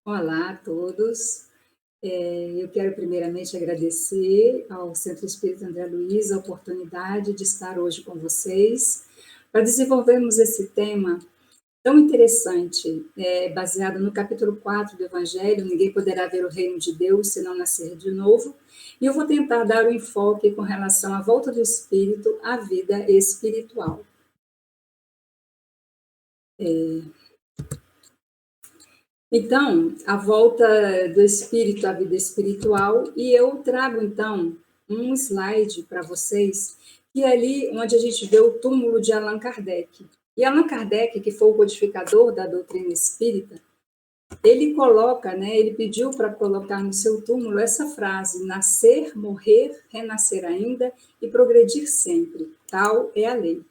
Olá a todos. Eu quero primeiramente agradecer ao Centro Espírita André Luiz a oportunidade de estar hoje com vocês para desenvolvermos esse tema tão interessante, baseado no capítulo 4 do Evangelho: ninguém poderá ver o reino de Deus se não nascer de novo. E eu vou tentar dar o enfoque com relação à volta do Espírito à vida espiritual. Então, a volta do espírito à vida espiritual, e eu trago então um slide para vocês, que é ali onde a gente vê o túmulo de Allan Kardec. E Allan Kardec, que foi o codificador da doutrina espírita, ele coloca, ele pediu para colocar no seu túmulo essa frase: nascer, morrer, renascer ainda e progredir sempre. Tal é a lei.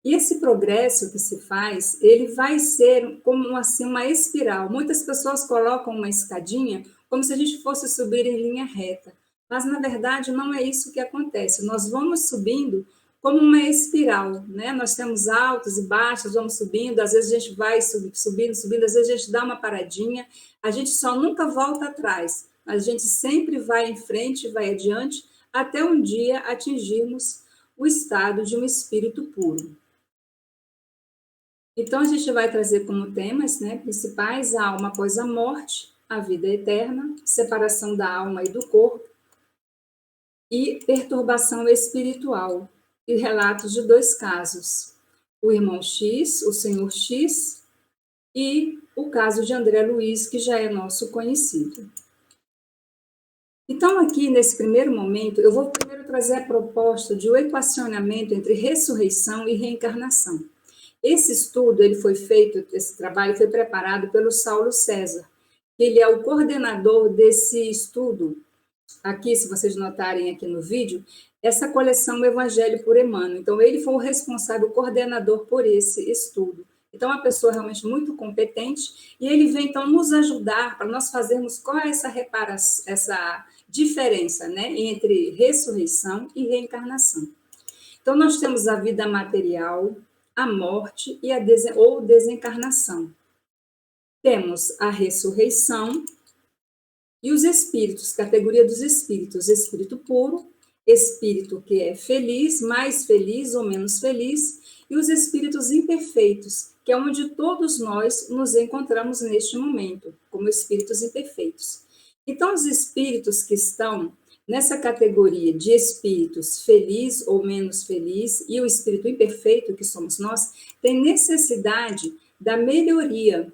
E esse progresso que se faz, ele vai ser como assim uma espiral. Muitas pessoas colocam uma escadinha como se a gente fosse subir em linha reta, mas na verdade não é isso que acontece. Nós vamos subindo como uma espiral, né? Nós temos altos e baixos, vamos subindo, às vezes a gente vai subindo, às vezes a gente dá uma paradinha, a gente só nunca volta atrás, mas a gente sempre vai em frente, vai adiante, até um dia atingirmos o estado de um espírito puro. Então, a gente vai trazer como temas principais a alma após a morte, a vida eterna, separação da alma e do corpo e perturbação espiritual, e relatos de dois casos: o irmão X, o senhor X, e o caso de André Luiz, que já é nosso conhecido. Então, aqui nesse primeiro momento, eu vou primeiro trazer a proposta de um equacionamento entre ressurreição e reencarnação. Esse estudo, esse trabalho foi preparado pelo Saulo César. Ele é o coordenador desse estudo. Aqui, se vocês notarem aqui no vídeo, essa coleção Evangelho por Emmanuel. Então, ele foi o responsável, o coordenador por esse estudo. Então, uma pessoa realmente muito competente, e ele vem, então, nos ajudar para nós fazermos qual é essa diferença, entre ressurreição e reencarnação. Então, nós temos a vida material, a morte e ou desencarnação. Temos a ressurreição e os espíritos, categoria dos espíritos: espírito puro, espírito que é feliz, mais feliz ou menos feliz, e os espíritos imperfeitos, que é onde todos nós nos encontramos neste momento, como espíritos imperfeitos. Então, os espíritos que estão nessa categoria de espíritos feliz ou menos feliz e o espírito imperfeito, que somos nós, tem necessidade da melhoria.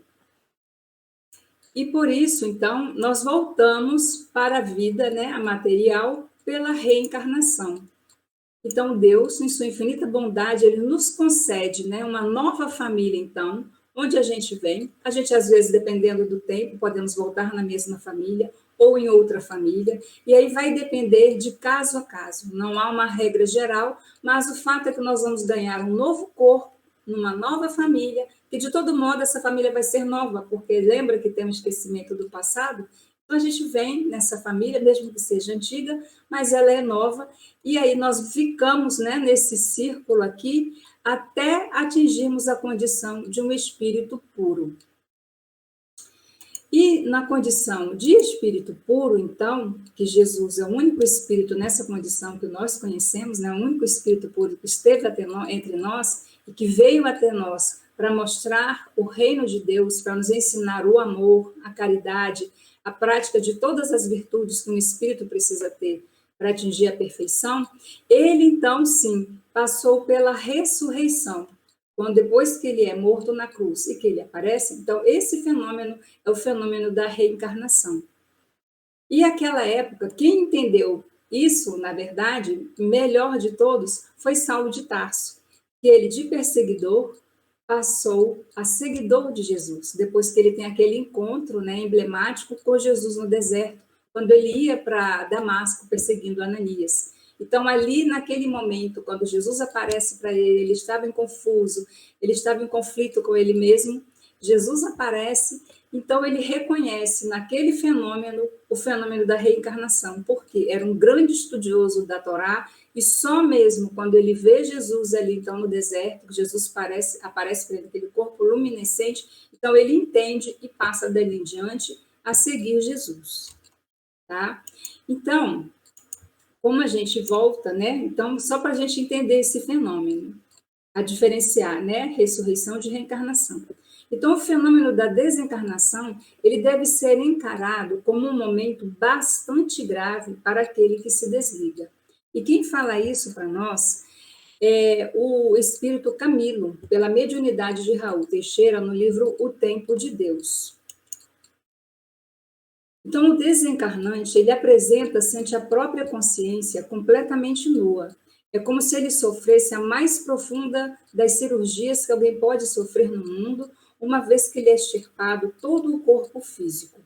E por isso, então, nós voltamos para a vida, a material, pela reencarnação. Então, Deus, em sua infinita bondade, ele nos concede uma nova família, então, onde a gente vem. A gente, às vezes, dependendo do tempo, podemos voltar na mesma família ou em outra família, e aí vai depender de caso a caso. Não há uma regra geral, mas o fato é que nós vamos ganhar um novo corpo, numa nova família, que de todo modo essa família vai ser nova, porque lembra que tem um esquecimento do passado? Então a gente vem nessa família, mesmo que seja antiga, mas ela é nova, e aí nós ficamos nesse círculo aqui, até atingirmos a condição de um espírito puro. E na condição de espírito puro, então, que Jesus é o único espírito nessa condição que nós conhecemos, o único espírito puro que esteve entre nós e que veio até nós para mostrar o reino de Deus, para nos ensinar o amor, a caridade, a prática de todas as virtudes que um espírito precisa ter para atingir a perfeição. Ele, então, sim, passou pela ressurreição. Quando depois que ele é morto na cruz e que ele aparece, então esse fenômeno é o fenômeno da reencarnação. E aquela época, quem entendeu isso, na verdade, melhor de todos, foi Saulo de Tarso, que ele de perseguidor passou a seguidor de Jesus, depois que ele tem aquele encontro emblemático com Jesus no deserto, quando ele ia para Damasco perseguindo Ananias. Então, ali naquele momento, quando Jesus aparece para ele, ele estava confuso, ele estava em conflito com ele mesmo, Jesus aparece, então ele reconhece naquele fenômeno o fenômeno da reencarnação, porque era um grande estudioso da Torá, e só mesmo quando ele vê Jesus ali, então, no deserto, Jesus aparece para ele, aquele corpo luminescente, Então, ele entende e passa dali em diante a seguir Jesus, tá? Então, como a gente volta, né? Então, só para a gente entender esse fenômeno, a diferenciar, né? Ressurreição de reencarnação. Então, o fenômeno da desencarnação, ele deve ser encarado como um momento bastante grave para aquele que se desliga. E quem fala isso para nós é o espírito Camilo, pela mediunidade de Raul Teixeira, no livro O Tempo de Deus. Então, o desencarnante, ele apresenta-se ante a própria consciência completamente nua. É como se ele sofresse a mais profunda das cirurgias que alguém pode sofrer no mundo, uma vez que ele é extirpado todo o corpo físico.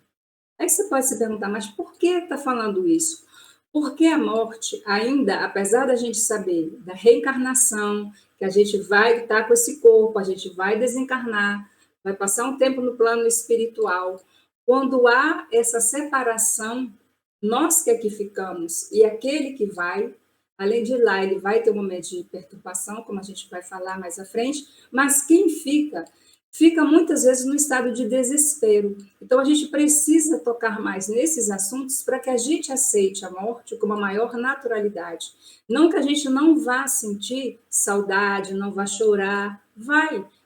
Aí você pode se perguntar, mas por que está falando isso? Porque a morte, ainda, apesar da gente saber da reencarnação, que a gente vai estar com esse corpo, a gente vai desencarnar, vai passar um tempo no plano espiritual, quando há essa separação, nós que aqui ficamos e aquele que vai, além de lá, ele vai ter um momento de perturbação, como a gente vai falar mais à frente, mas quem fica, fica muitas vezes no estado de desespero. Então, a gente precisa tocar mais nesses assuntos para que a gente aceite a morte com uma maior naturalidade. Não que a gente não vá sentir saudade, não vá chorar,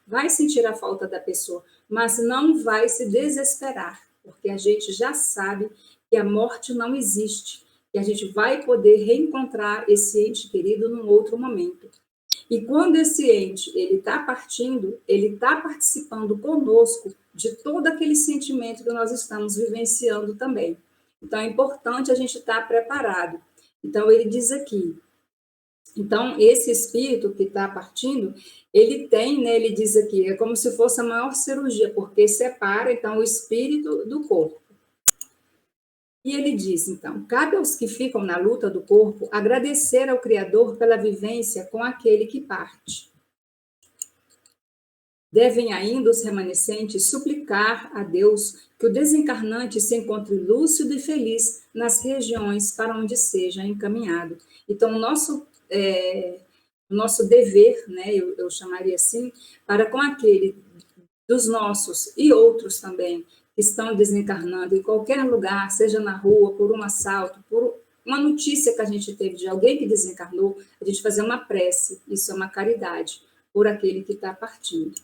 vai sentir a falta da pessoa, mas não vai se desesperar, porque a gente já sabe que a morte não existe, que a gente vai poder reencontrar esse ente querido num outro momento. E quando esse ente ele está partindo, ele está participando conosco de todo aquele sentimento que nós estamos vivenciando também. Então, é importante a gente estar preparado. Então, ele diz aqui, então, esse espírito que está partindo, ele tem, né, ele diz aqui, é como se fosse a maior cirurgia, porque separa, então, o espírito do corpo. E ele diz, então, cabe aos que ficam na luta do corpo agradecer ao Criador pela vivência com aquele que parte. Devem ainda os remanescentes suplicar a Deus que o desencarnante se encontre lúcido e feliz nas regiões para onde seja encaminhado. Então, nosso dever, né, eu chamaria assim, para com aquele dos nossos e outros também, que estão desencarnando em qualquer lugar, seja na rua, por um assalto, por uma notícia que a gente teve de alguém que desencarnou, a gente fazer uma prece, isso é uma caridade, por aquele que está partindo.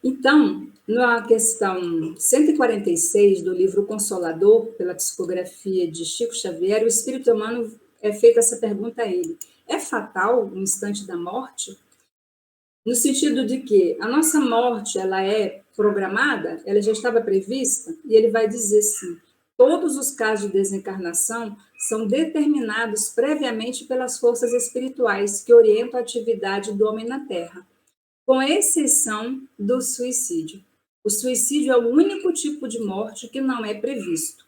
Então, na questão 146 do livro Consolador, pela psicografia de Chico Xavier, o espírito humano é feita essa pergunta a ele: é fatal o instante da morte? No sentido de que a nossa morte, ela é programada, ela já estava prevista, e ele vai dizer assim: todos os casos de desencarnação são determinados previamente pelas forças espirituais que orientam a atividade do homem na Terra, com exceção do suicídio. O suicídio é o único tipo de morte que não é previsto.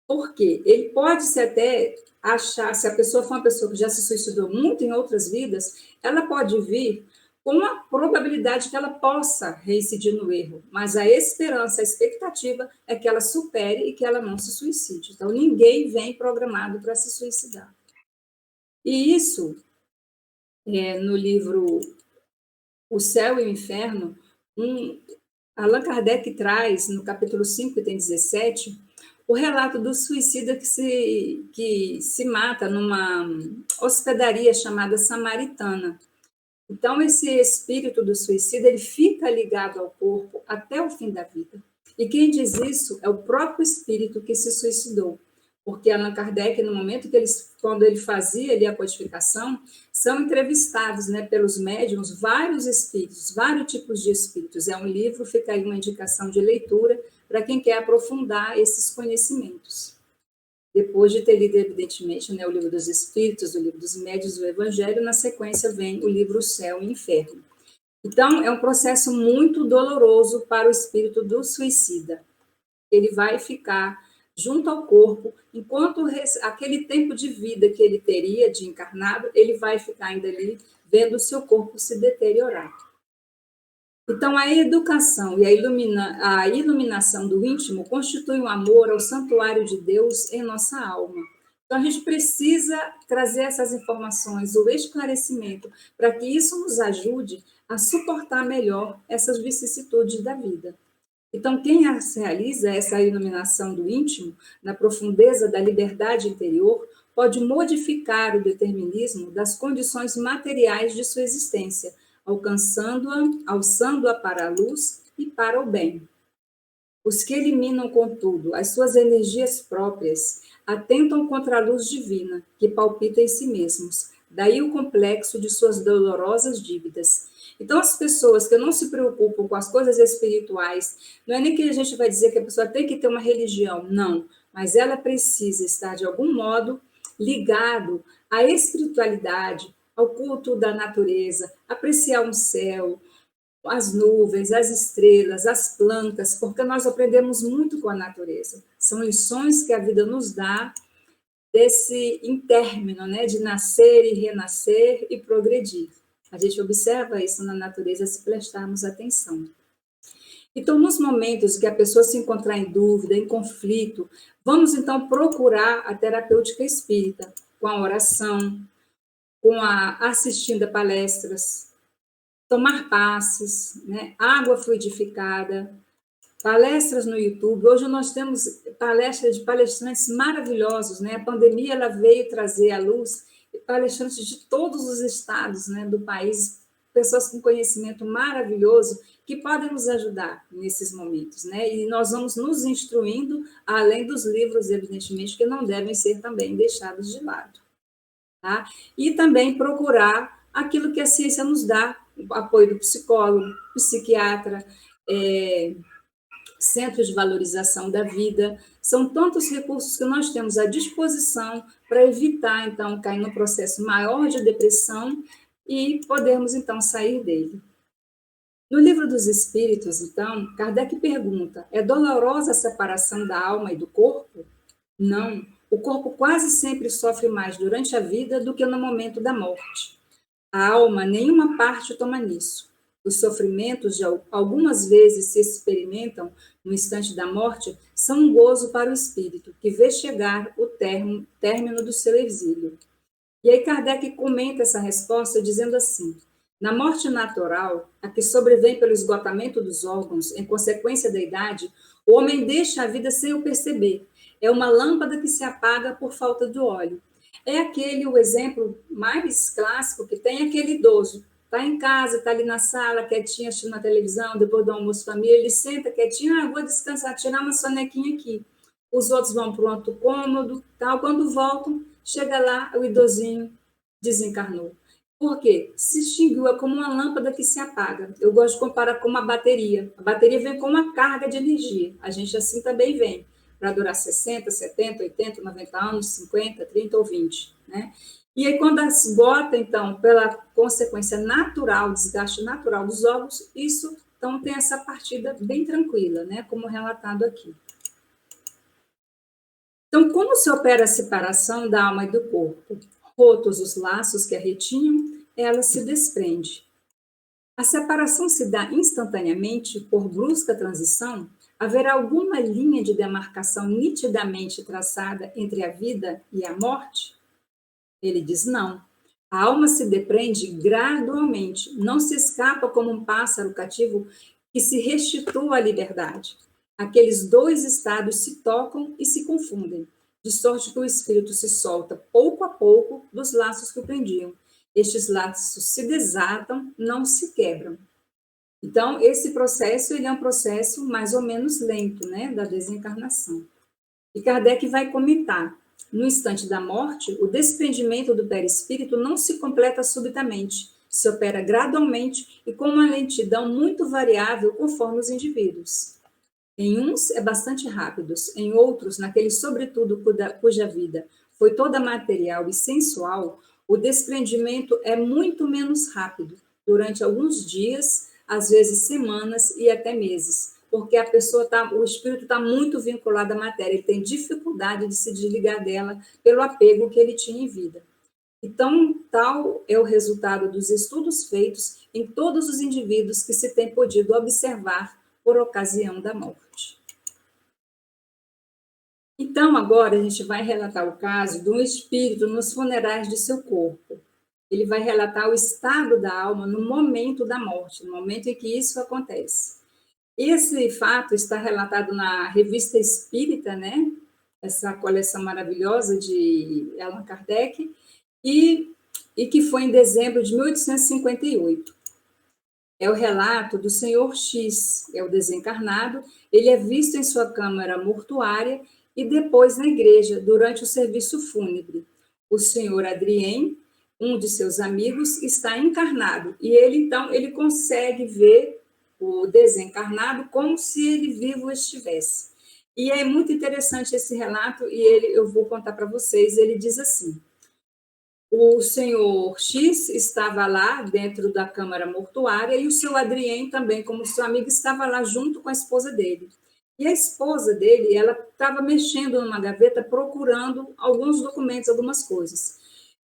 Por quê? Ele pode-se até achar, se a pessoa for uma pessoa que já se suicidou muito em outras vidas, ela pode vir com a probabilidade que ela possa reincidir no erro, mas a esperança, a expectativa é que ela supere e que ela não se suicide. Então, ninguém vem programado para se suicidar. E isso, no livro O Céu e o Inferno, Allan Kardec traz, no capítulo 5, item 17, o relato do suicida que se mata numa hospedaria chamada Samaritana. Então, esse espírito do suicida, ele fica ligado ao corpo até o fim da vida. E quem diz isso é o próprio espírito que se suicidou. Porque Allan Kardec, no momento que quando ele fazia ali a codificação, são entrevistados, né, pelos médiuns vários espíritos, vários tipos de espíritos. É um livro, fica aí uma indicação de leitura para quem quer aprofundar esses conhecimentos. Depois de ter lido, evidentemente, né, o livro dos Espíritos, o livro dos Médiuns, o Evangelho, na sequência vem o livro Céu e Inferno. Então, é um processo muito doloroso para o espírito do suicida. Ele vai ficar junto ao corpo, enquanto aquele tempo de vida que ele teria de encarnado, ele vai ficar ainda ali, vendo o seu corpo se deteriorar. Então, a educação e a iluminação do íntimo constituem um amor ao santuário de Deus em nossa alma. Então, a gente precisa trazer essas informações, o esclarecimento, para que isso nos ajude a suportar melhor essas vicissitudes da vida. Então, quem realiza essa iluminação do íntimo, na profundeza da liberdade interior, pode modificar o determinismo das condições materiais de sua existência, alçando-a para a luz e para o bem. Os que eliminam, contudo, as suas energias próprias, atentam contra a luz divina, que palpita em si mesmos. Daí o complexo de suas dolorosas dívidas. Então, as pessoas que não se preocupam com as coisas espirituais, não é nem que a gente vai dizer que a pessoa tem que ter uma religião, não, mas ela precisa estar, de algum modo, ligado à espiritualidade, ao culto da natureza, apreciar um céu, as nuvens, as estrelas, as plantas, porque nós aprendemos muito com a natureza. São lições que a vida nos dá desse intérmino, né, de nascer e renascer e progredir. A gente observa isso na natureza se prestarmos atenção. Então, nos momentos que a pessoa se encontrar em dúvida, em conflito, vamos então procurar a terapêutica espírita, com a oração, assistindo a palestras, tomar passes, né? Água fluidificada, palestras no YouTube. Hoje nós temos palestras de palestrantes maravilhosos, né? A pandemia ela veio trazer à luz palestrantes de todos os estados, né, do país, pessoas com conhecimento maravilhoso que podem nos ajudar nesses momentos, né? E nós vamos nos instruindo, além dos livros, evidentemente, que não devem ser também deixados de lado. Tá? E também procurar aquilo que a ciência nos dá, o apoio do psicólogo, psiquiatra, centros de valorização da vida. São tantos recursos que nós temos à disposição para evitar, então, cair no processo maior de depressão e podermos, então, sair dele. No Livro dos Espíritos, então, Kardec pergunta: é dolorosa a separação da alma e do corpo? Não. O corpo quase sempre sofre mais durante a vida do que no momento da morte. A alma, nenhuma parte toma nisso. Os sofrimentos, de algumas vezes se experimentam no instante da morte, são um gozo para o espírito, que vê chegar o término do seu exílio. E aí Kardec comenta essa resposta dizendo assim: na morte natural, a que sobrevém pelo esgotamento dos órgãos, em consequência da idade, o homem deixa a vida sem o perceber. É uma lâmpada que se apaga por falta de óleo. É o exemplo mais clássico que tem aquele idoso. Está em casa, está ali na sala, quietinho, assistindo a televisão, depois do almoço família, ele senta quietinho, vou descansar, tirar uma sonequinha aqui. Os outros vão para um outro cômodo, tal. Quando voltam, chega lá, o idosinho desencarnou. Por quê? Se extinguiu, é como uma lâmpada que se apaga. Eu gosto de comparar com uma bateria. A bateria vem com uma carga de energia. A gente assim também vem, para durar 60, 70, 80, 90 anos, 50, 30 ou 20, né? E aí, quando esgota, então, pela consequência natural, desgaste natural dos órgãos, isso, então, tem essa partida bem tranquila, né? Como relatado aqui. Então, como se opera a separação da alma e do corpo? Rotos os laços que a retinham, ela se desprende. A separação se dá instantaneamente por brusca transição? Haverá alguma linha de demarcação nitidamente traçada entre a vida e a morte? Ele diz não. A alma se depreende gradualmente, não se escapa como um pássaro cativo que se restitua à liberdade. Aqueles dois estados se tocam e se confundem, de sorte que o espírito se solta pouco a pouco dos laços que o prendiam. Estes laços se desatam, não se quebram. Então, esse processo ele é um processo mais ou menos lento, né, da desencarnação. E Kardec vai comentar: no instante da morte, o desprendimento do perispírito não se completa subitamente, se opera gradualmente e com uma lentidão muito variável conforme os indivíduos. Em uns é bastante rápido, em outros, naqueles sobretudo cuja vida foi toda material e sensual, o desprendimento é muito menos rápido, durante alguns dias, às vezes semanas e até meses, porque o espírito está muito vinculado à matéria, ele tem dificuldade de se desligar dela pelo apego que ele tinha em vida. Então, tal é o resultado dos estudos feitos em todos os indivíduos que se tem podido observar por ocasião da morte. Então, agora a gente vai relatar o caso de um espírito nos funerais de seu corpo. ele vai relatar o estado da alma no momento da morte, no momento em que isso acontece. Esse fato está relatado na Revista Espírita, né? Essa coleção maravilhosa de Allan Kardec, e que foi em dezembro de 1858. É o relato do Senhor X, é o desencarnado, ele é visto em sua câmara mortuária e depois na igreja, durante o serviço fúnebre. O senhor Adrien, um de seus amigos, está encarnado, e então, ele consegue ver o desencarnado como se ele vivo estivesse. E é muito interessante esse relato, e eu vou contar para vocês, ele diz assim: o senhor X estava lá dentro da câmara mortuária e o seu Adrien também, como seu amigo, estava lá junto com a esposa dele. E a esposa dele, ela estava mexendo numa gaveta, procurando alguns documentos, algumas coisas.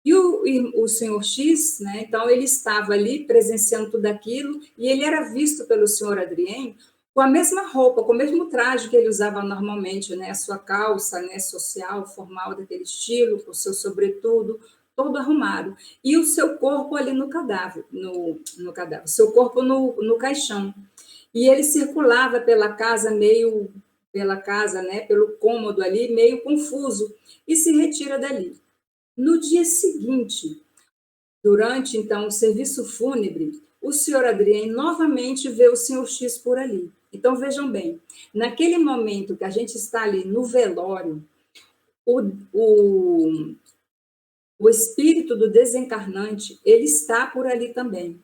E o senhor X, né, então ele estava ali presenciando tudo aquilo e ele era visto pelo senhor Adrien com a mesma roupa, com o mesmo traje que ele usava normalmente, né, a sua calça, né, social, formal, daquele estilo, com o seu sobretudo, todo arrumado, e o seu corpo ali no cadáver, no cadáver, seu corpo no caixão. E ele circulava pela casa, né, pelo cômodo ali, meio confuso, e se retira dali. No dia seguinte, durante então o serviço fúnebre, o senhor Adrien novamente vê o senhor X por ali. Então vejam bem, naquele momento que a gente está ali no velório, o, o, o espírito do desencarnante, ele está por ali também.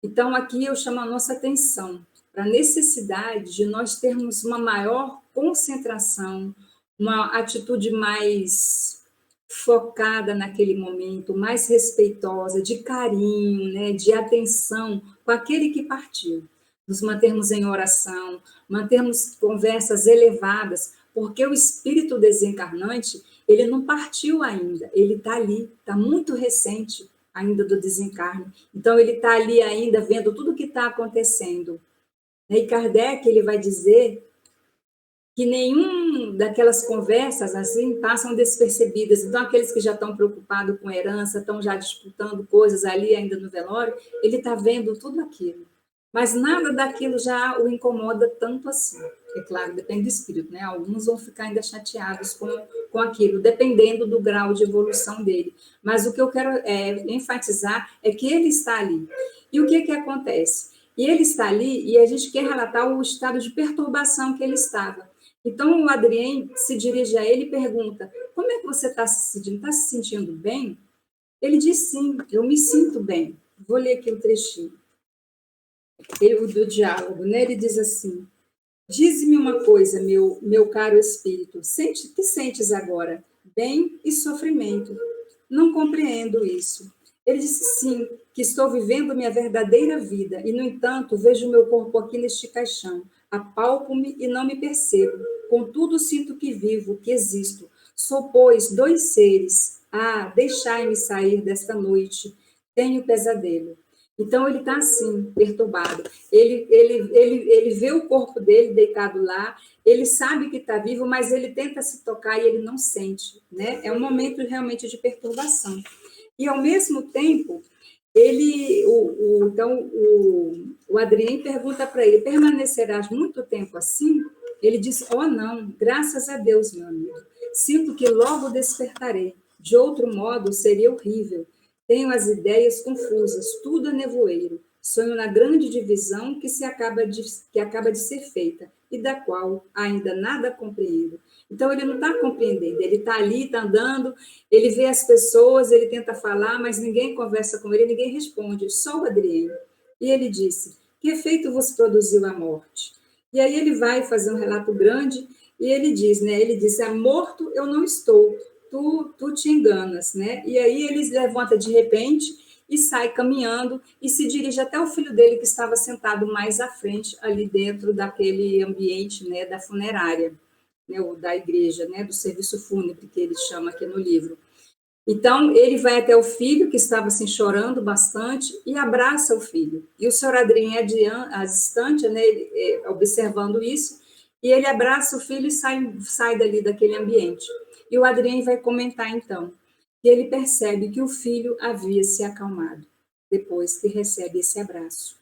Então, aqui eu chamo a nossa atenção para a necessidade de nós termos uma maior concentração, uma atitude mais focada naquele momento, mais respeitosa, de carinho, né, de atenção com aquele que partiu. Nos mantermos em oração, mantermos conversas elevadas, porque o espírito desencarnante, ele não partiu ainda, ele está ali, está muito recente ainda do desencarne. Então, ele está ali ainda vendo tudo o que está acontecendo. E Kardec, ele vai dizer que nenhum daquelas conversas assim passam despercebidas. Então, aqueles que já estão preocupados com herança, estão já disputando coisas ali ainda no velório, ele está vendo tudo aquilo. Mas nada daquilo já o incomoda tanto assim. É claro, depende do espírito, né? Alguns vão ficar ainda chateados com aquilo, dependendo do grau de evolução dele. Mas o que eu quero enfatizar é que ele está ali. E o que acontece? E ele está ali e a gente quer relatar o estado de perturbação que ele estava. Então, o Adrien se dirige a ele e pergunta: como é que você está se sentindo? Está se sentindo bem? Ele diz: sim, eu me sinto bem. Vou ler aqui um trechinho do diálogo, né? Ele diz assim: dize-me uma coisa, meu caro espírito, que sentes agora? Bem e sofrimento. Não compreendo isso. Ele disse sim, que estou vivendo minha verdadeira vida, e, no entanto, vejo meu corpo aqui neste caixão. Apalpo-me e não me percebo. Contudo, sinto que vivo, que existo. Sou, pois, dois seres. Ah, deixai-me sair desta noite. Tenho pesadelo. Então, ele está assim, perturbado. Ele vê o corpo dele deitado lá, ele sabe que está vivo, mas ele tenta se tocar e ele não sente, né? É um momento realmente de perturbação. E, ao mesmo tempo, o Adrien pergunta para ele: permanecerás muito tempo assim? Ele diz: oh, não, graças a Deus, meu amigo. Sinto que logo despertarei. De outro modo, seria horrível. Tenho as ideias confusas, tudo é nevoeiro. Sonho na grande divisão que acaba de ser feita e da qual ainda nada compreendo. Então, ele não está compreendendo, ele está ali, está andando, ele vê as pessoas, ele tenta falar, mas ninguém conversa com ele, ninguém responde, só o Adriano. E ele disse: que efeito vos produziu a morte? E aí ele vai fazer um relato grande e ele diz, né? Ele diz: morto eu não estou, tu te enganas, né? E aí ele levanta de repente e sai caminhando e se dirige até o filho dele que estava sentado mais à frente ali dentro daquele ambiente, né, da funerária, né, ou da igreja, né, do serviço fúnebre que ele chama aqui no livro. Então, ele vai até o filho, que estava assim chorando bastante, e abraça o filho. E o senhor Adrien, à distância, né, observando isso, e ele abraça o filho e sai dali daquele ambiente. E o Adrien vai comentar, então, e ele percebe que o filho havia se acalmado, depois que recebe esse abraço.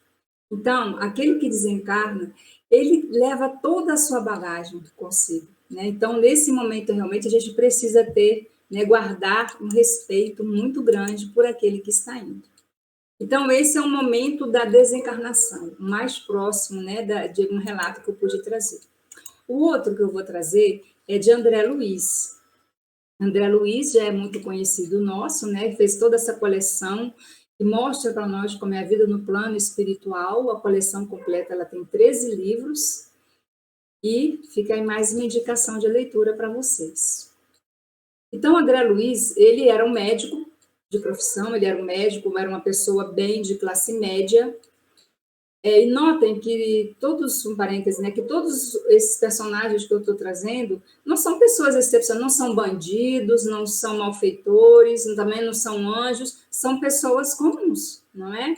Então, aquele que desencarna, ele leva toda a sua bagagem consigo, né? Então, nesse momento, realmente, a gente precisa ter, né, guardar um respeito muito grande por aquele que está indo. Então, esse é o momento da desencarnação, mais próximo, né, de um relato que eu pude trazer. O outro que eu vou trazer é de André Luiz. André Luiz já é muito conhecido nosso, né? Ele fez toda essa coleção que mostra para nós como é a vida no plano espiritual. A coleção completa ela tem 13 livros e fica aí mais uma indicação de leitura para vocês. Então, André Luiz, ele era um médico de profissão, ele era um médico, era uma pessoa bem de classe média. E notem que todos, um parêntese, né, que todos esses personagens que eu estou trazendo não são pessoas excepcionais, não são bandidos, não são malfeitores, também não são anjos, são pessoas comuns, não é?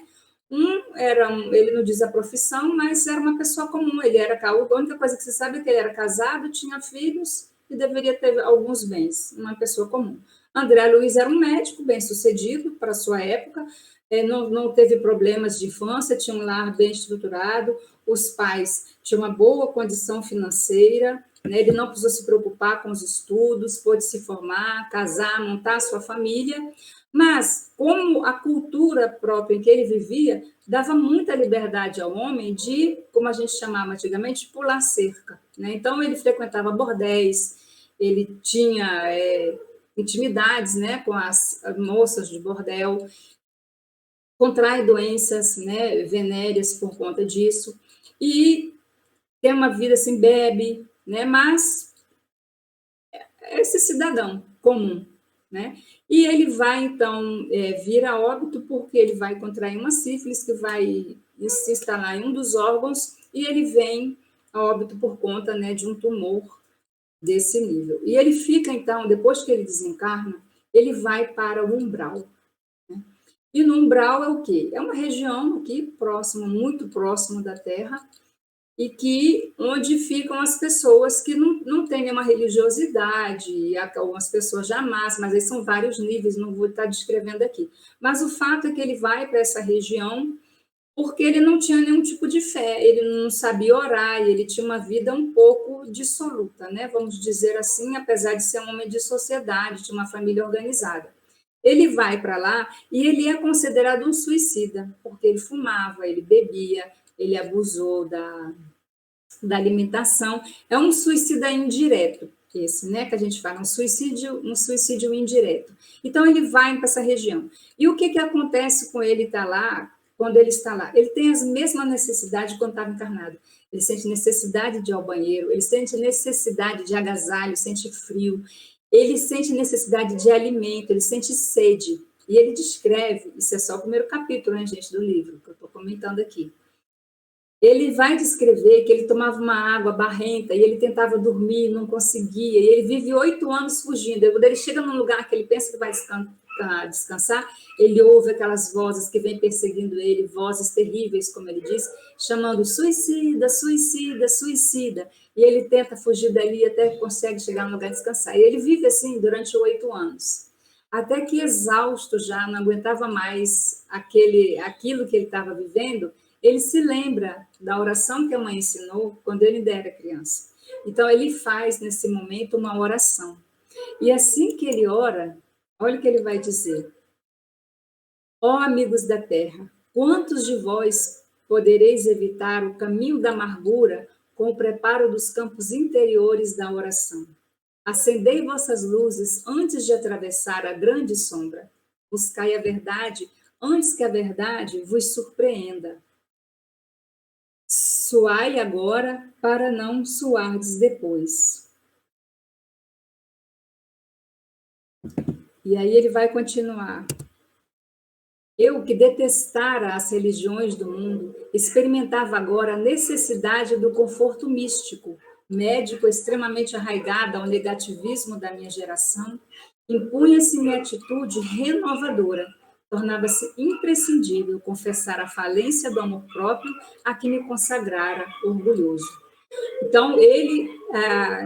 Ele não diz a profissão, mas era uma pessoa comum, ele era, a única coisa que se sabe é que ele era casado, tinha filhos e deveria ter alguns bens, uma pessoa comum. André Luiz era um médico bem-sucedido para a sua época, não teve problemas de infância, tinha um lar bem estruturado, os pais tinham uma boa condição financeira, né? Ele não precisou se preocupar com os estudos, pôde se formar, casar, montar sua família, mas como a cultura própria em que ele vivia dava muita liberdade ao homem de, como a gente chamava antigamente, pular cerca, né? Então ele frequentava bordéis, ele tinha intimidades, né, com as moças de bordel, contrai doenças, né, venéreas por conta disso, e tem uma vida assim, bebe, né, mas é esse cidadão comum, né, e ele vai, então, vir a óbito porque ele vai contrair uma sífilis que vai se instalar em um dos órgãos e ele vem a óbito por conta, né, de um tumor desse nível. E ele fica, então, depois que ele desencarna, ele vai para o umbral. E no umbral é o quê? É uma região aqui próximo, muito próximo da Terra, e onde ficam as pessoas que não têm nenhuma religiosidade, algumas pessoas jamais, mas aí são vários níveis, não vou estar descrevendo aqui. Mas o fato é que ele vai para essa região porque ele não tinha nenhum tipo de fé, ele não sabia orar, e ele tinha uma vida um pouco dissoluta, né? Vamos dizer assim, apesar de ser um homem de sociedade, de uma família organizada. Ele vai para lá e ele é considerado um suicida, porque ele fumava, ele bebia, ele abusou da alimentação. É um suicida indireto, esse, né, que a gente fala, um suicídio indireto. Então, ele vai para essa região. E o que acontece com ele quando ele está lá? Ele tem as mesmas necessidades quando estava encarnado. Ele sente necessidade de ir ao banheiro, ele sente necessidade de agasalho, sente frio, ele sente necessidade de alimento, ele sente sede. E ele descreve, isso é só o primeiro capítulo, né, gente, do livro, que eu estou comentando aqui. Ele vai descrever que ele tomava uma água barrenta e ele tentava dormir, não conseguia, e ele vive 8 anos fugindo. Quando ele chega num lugar que ele pensa que vai descansar, ele ouve aquelas vozes que vêm perseguindo ele, vozes terríveis, como ele diz, chamando suicida, suicida, suicida. E ele tenta fugir dali até que consegue chegar no lugar e descansar. E ele vive assim durante 8 anos. Até que exausto já, não aguentava mais aquilo que ele estava vivendo, ele se lembra da oração que a mãe ensinou quando ele ainda era criança. Então, ele faz, nesse momento, uma oração. E assim que ele ora, olha o que ele vai dizer. Ó amigos da terra, quantos de vós podereis evitar o caminho da amargura com o preparo dos campos interiores da oração? Acendei vossas luzes antes de atravessar a grande sombra. Buscai a verdade antes que a verdade vos surpreenda. Suai agora para não suardes depois. E aí ele vai continuar. Eu, que detestara as religiões do mundo, experimentava agora a necessidade do conforto místico, médico extremamente arraigado ao negativismo da minha geração, impunha-se minha atitude renovadora. Tornava-se imprescindível confessar a falência do amor próprio a que me consagrara orgulhoso. Então, ele,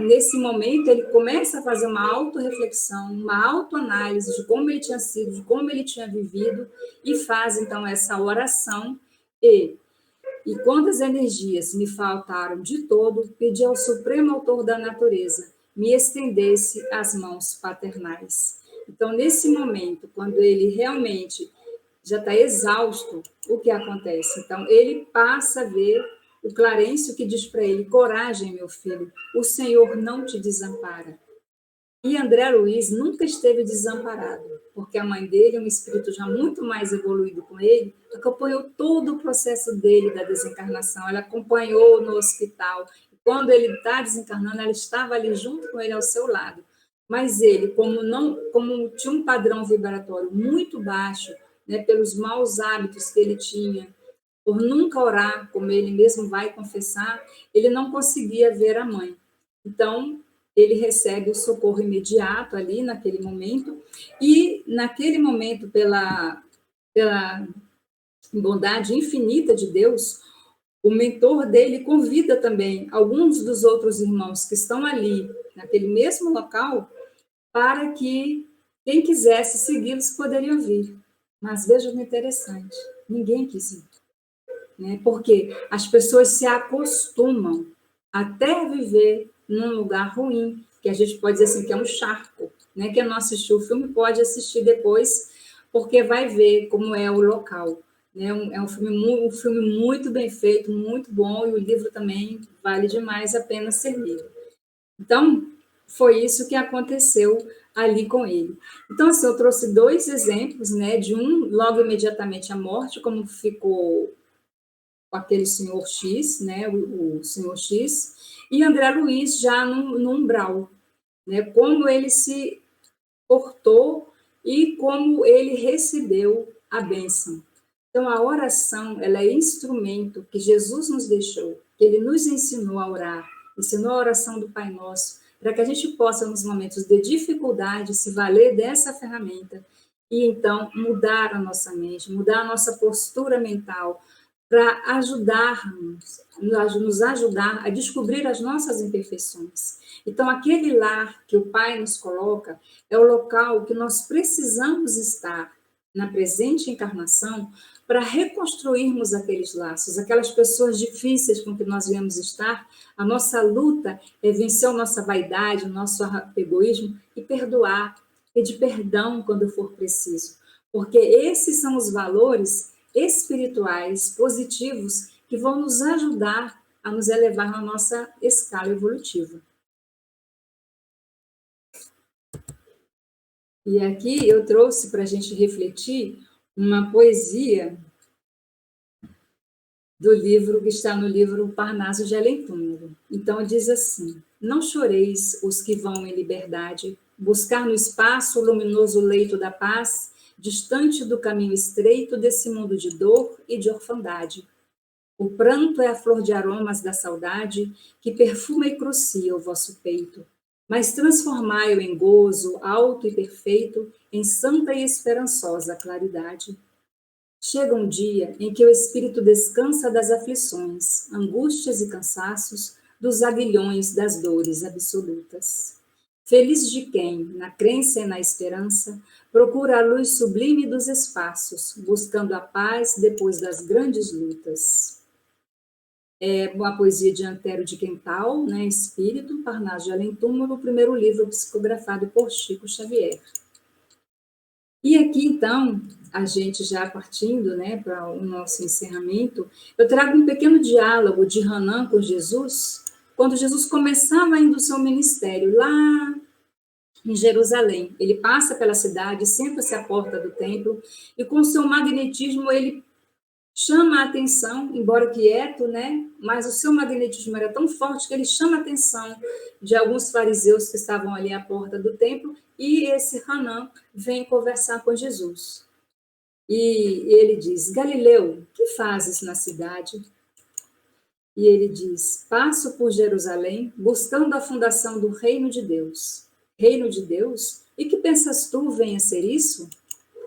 nesse momento, ele começa a fazer uma autorreflexão, uma autoanálise de como ele tinha sido, de como ele tinha vivido, e faz, então, essa oração. E quando as energias me faltaram de todo, pedi ao Supremo Autor da natureza me estendesse as mãos paternais. Então, nesse momento, quando ele realmente já está exausto, o que acontece? Então, ele passa a ver o Clarencio que diz para ele: coragem, meu filho, o Senhor não te desampara. E André Luiz nunca esteve desamparado, porque a mãe dele, um espírito já muito mais evoluído com ele, acompanhou todo o processo dele da desencarnação, ela acompanhou no hospital. Quando ele está desencarnando, ela estava ali junto com ele ao seu lado. Mas ele, como tinha um padrão vibratório muito baixo, né, pelos maus hábitos que ele tinha, por nunca orar, como ele mesmo vai confessar, ele não conseguia ver a mãe. Então, ele recebe o socorro imediato ali, naquele momento, e naquele momento, pela bondade infinita de Deus, o mentor dele convida também alguns dos outros irmãos que estão ali, naquele mesmo local, para que quem quisesse segui-los poderia vir. Mas veja que interessante, ninguém quis ir, né? Porque as pessoas se acostumam até viver num lugar ruim, que a gente pode dizer assim, que é um charco, né? Quem não assistiu o filme pode assistir depois, porque vai ver como é o local. Né? É um filme muito bem feito, muito bom, e o livro também vale demais a pena ser lido. Então, foi isso que aconteceu ali com ele. Então, assim, eu trouxe dois exemplos, né, de um logo imediatamente a morte, como ficou aquele senhor X, né, o senhor X, e André Luiz já no umbral, né, como ele se portou e como ele recebeu a bênção. Então, a oração, ela é instrumento que Jesus nos deixou, que ele nos ensinou a orar, ensinou a oração do Pai Nosso, para que a gente possa, nos momentos de dificuldade, se valer dessa ferramenta e, então, mudar a nossa mente, mudar a nossa postura mental, para nos ajudar a descobrir as nossas imperfeições. Então, aquele lar que o Pai nos coloca é o local que nós precisamos estar na presente encarnação para reconstruirmos aqueles laços, aquelas pessoas difíceis com que nós viemos estar. A nossa luta é vencer a nossa vaidade, o nosso egoísmo e perdoar, pedir perdão quando for preciso, porque esses são os valores espirituais positivos que vão nos ajudar a nos elevar na nossa escala evolutiva. E aqui eu trouxe para a gente refletir uma poesia do livro que está no livro Parnaso de Além Túmulo. Então diz assim: não choreis os que vão em liberdade, buscar no espaço o luminoso leito da paz, distante do caminho estreito desse mundo de dor e de orfandade. O pranto é a flor de aromas da saudade que perfuma e crucia o vosso peito, mas transformai-o em gozo alto e perfeito, em santa e esperançosa claridade. Chega um dia em que o espírito descansa das aflições, angústias e cansaços, dos aguilhões das dores absolutas. Feliz de quem, na crença e na esperança, procura a luz sublime dos espaços, buscando a paz depois das grandes lutas. É uma poesia de Antero de Quental, né, Espírito, Parnaso de Além Túmulo, o primeiro livro psicografado por Chico Xavier. E aqui, então, a gente já partindo, né, para o nosso encerramento, eu trago um pequeno diálogo de Hanan com Jesus, quando Jesus começava ainda o seu ministério, lá em Jerusalém. Ele passa pela cidade, senta-se à porta do templo, e com seu magnetismo ele chama a atenção, embora quieto, né? Mas o seu magnetismo era tão forte que ele chama a atenção de alguns fariseus que estavam ali à porta do templo, e esse Hanan vem conversar com Jesus. E ele diz: Galileu, que fazes na cidade? E ele diz: passo por Jerusalém, buscando a fundação do reino de Deus. Reino de Deus? E que pensas tu venha ser isso?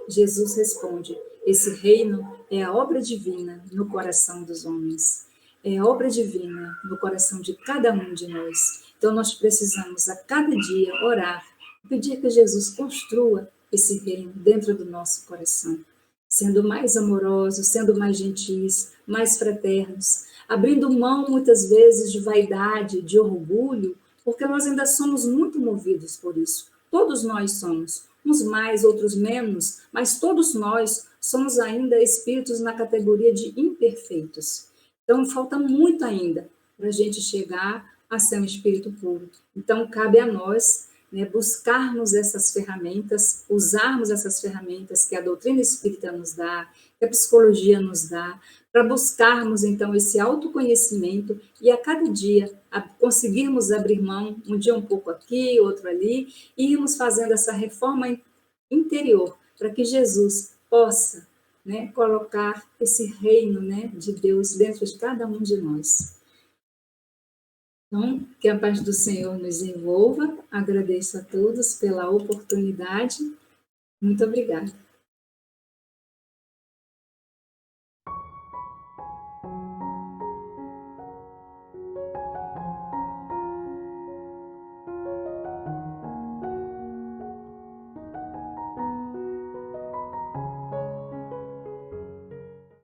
Jesus responde: esse reino é a obra divina no coração dos homens. é obra divina no coração de cada um de nós. Então, nós precisamos a cada dia orar, pedir que Jesus construa esse reino dentro do nosso coração, sendo mais amorosos, sendo mais gentis, mais fraternos, abrindo mão muitas vezes de vaidade, de orgulho, porque nós ainda somos muito movidos por isso. Todos nós somos, uns mais, outros menos, mas todos nós somos ainda espíritos na categoria de imperfeitos. Então, falta muito ainda para a gente chegar a ser um espírito puro. Então, cabe a nós, né, buscarmos essas ferramentas, usarmos essas ferramentas que a doutrina espírita nos dá, que a psicologia nos dá, para buscarmos, então, esse autoconhecimento e a cada dia conseguirmos abrir mão, um dia um pouco aqui, outro ali, e irmos fazendo essa reforma interior, para que Jesus possa, né, colocar esse reino, né, de Deus dentro de cada um de nós. Então, que a paz do Senhor nos envolva. Agradeço a todos pela oportunidade. Muito obrigada.